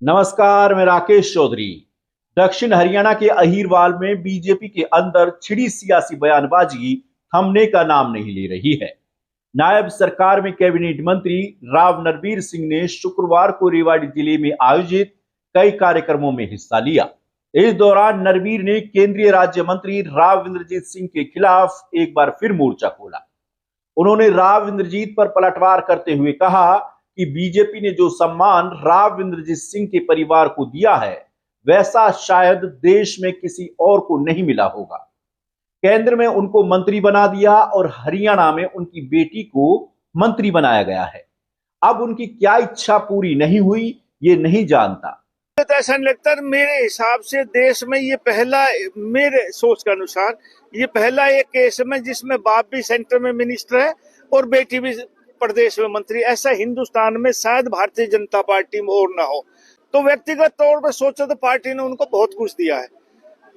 नमस्कार, मैं राकेश चौधरी। दक्षिण हरियाणा के अहीरवाल में बीजेपी के अंदर छिड़ी सियासी बयानबाजी थमने का नाम नहीं ले रही है। नायब सरकार में कैबिनेट मंत्री राव नरबीर सिंह ने शुक्रवार को रेवाड़ी जिले में आयोजित कई कार्यक्रमों में हिस्सा लिया। इस दौरान नरबीर ने केंद्रीय राज्य मंत्री राव इंद्रजीत सिंह के खिलाफ एक बार फिर मोर्चा खोला। उन्होंने राव इंद्रजीत पर पलटवार करते हुए कहा कि बीजेपी ने जो सम्मान राव इंद्रजीत सिंह के परिवार को दिया है, वैसा शायद देश में किसी और को नहीं मिला होगा। केंद्र में उनको मंत्री बना दिया और हरियाणा में उनकी बेटी को मंत्री बनाया गया है। अब उनकी क्या इच्छा पूरी नहीं हुई, ये नहीं जानता। तो ऐसा नहीं लगता। मेरे हिसाब से देश में ये पहला, मेरे सोच के अनुसार ये पहला एक केस में जिसमें बाप भी सेंटर में मिनिस्टर है और बेटी भी प्रदेश में मंत्री। ऐसा हिंदुस्तान में शायद भारतीय जनता पार्टी में और ना हो। तो व्यक्तिगत तौर पर सोचो तो पार्टी ने उनको बहुत कुछ दिया है।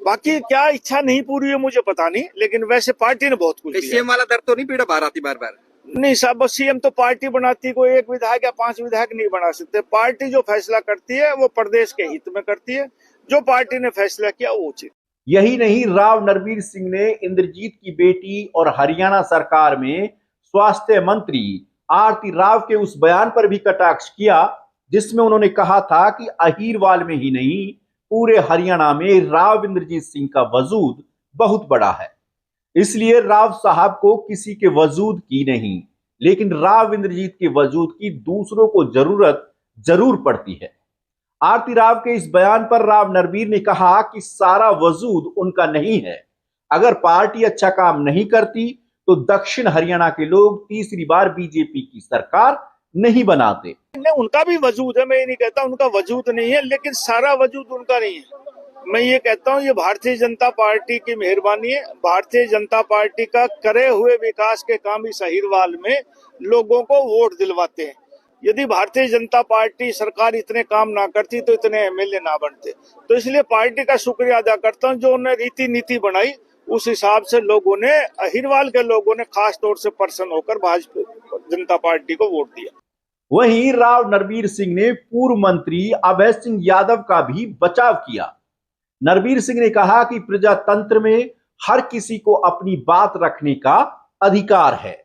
बाकी क्या इच्छा नहीं पूरी है मुझे पता नहीं, लेकिन वैसे पार्टी ने बहुत कुछ दिया। सीएम वाला दर्द तो नहीं पीड़ा बार आती बार बार? नहीं साहब, सीएम तो पार्टी बनाती, कोई एक विधायक या 5 विधायक नहीं बना सकते। पार्टी जो फैसला करती है वो प्रदेश के हित में करती है। जो पार्टी ने फैसला किया वो उचित। यही नहीं, राव नरबीर सिंह ने इंद्रजीत की बेटी और हरियाणा सरकार में स्वास्थ्य मंत्री आरती राव के उस बयान पर भी कटाक्ष किया जिसमें उन्होंने कहा था कि अहीरवाल में ही नहीं, पूरे हरियाणा में राव इंद्रजीत सिंह का वजूद बहुत बड़ा है। इसलिए राव साहब को किसी के वजूद की नहीं, लेकिन राव इंद्रजीत के वजूद की दूसरों को जरूरत जरूर पड़ती है। आरती राव के इस बयान पर राव नरबीर ने कहा कि सारा वजूद उनका नहीं है। अगर पार्टी अच्छा काम नहीं करती तो दक्षिण हरियाणा के लोग तीसरी बार बीजेपी की सरकार नहीं बनाते। उनका भी वजूद है, मैं ये नहीं कहता उनका वजूद नहीं है, लेकिन सारा वजूद उनका नहीं है। मैं ये कहता हूँ ये भारतीय जनता पार्टी की मेहरबानी है। भारतीय जनता पार्टी का करे हुए विकास के काम इस अहीरवाल में लोगों को वोट दिलवाते हैं। यदि भारतीय जनता पार्टी सरकार इतने काम ना करती तो इतने एमएलए ना बनते। तो इसलिए पार्टी का शुक्रिया अदा करता हूँ जो उन्होंने रीति नीति बनाई, उस हिसाब से लोगों ने, अहीरवाल के लोगों ने खास तौर से प्रसन्न होकर भाजपा जनता पार्टी को वोट दिया। वहीं राव नरबीर सिंह ने पूर्व मंत्री अभय सिंह यादव का भी बचाव किया। नरबीर सिंह ने कहा कि प्रजातंत्र में हर किसी को अपनी बात रखने का अधिकार है।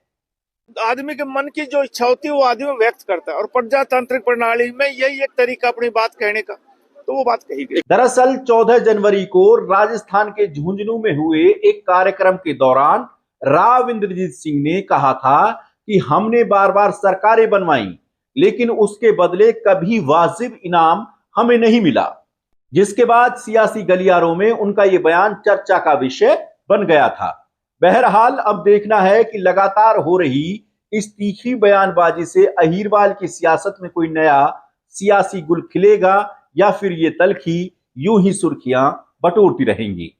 आदमी के मन की जो इच्छा होती है वो आदमी व्यक्त करता है, और प्रजातांत्रिक प्रणाली में यही एक तरीका अपनी बात कहने का, तो वो बात कही गई। दरअसल 14 जनवरी को राजस्थान के झुंझुनू में हुए एक कार्यक्रम के दौरान राव इंद्रजीत सिंह ने कहा था कि हमने बार बार सरकारें बनवाई, लेकिन उसके बदले कभी वाजिब इनाम हमें नहीं मिला। जिसके बाद सियासी गलियारों में उनका यह बयान चर्चा का विषय बन गया था। बहरहाल अब देखना है कि लगातार हो रही इस तीखी बयानबाजी से अहीरवाल की सियासत में कोई नया सियासी गुल खिलेगा या फिर ये तलखी यूं ही सुर्खियां बटोरती रहेंगी।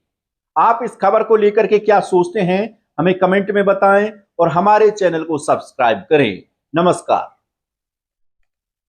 आप इस खबर को लेकर के क्या सोचते हैं, हमें कमेंट में बताएं और हमारे चैनल को सब्सक्राइब करें। नमस्कार।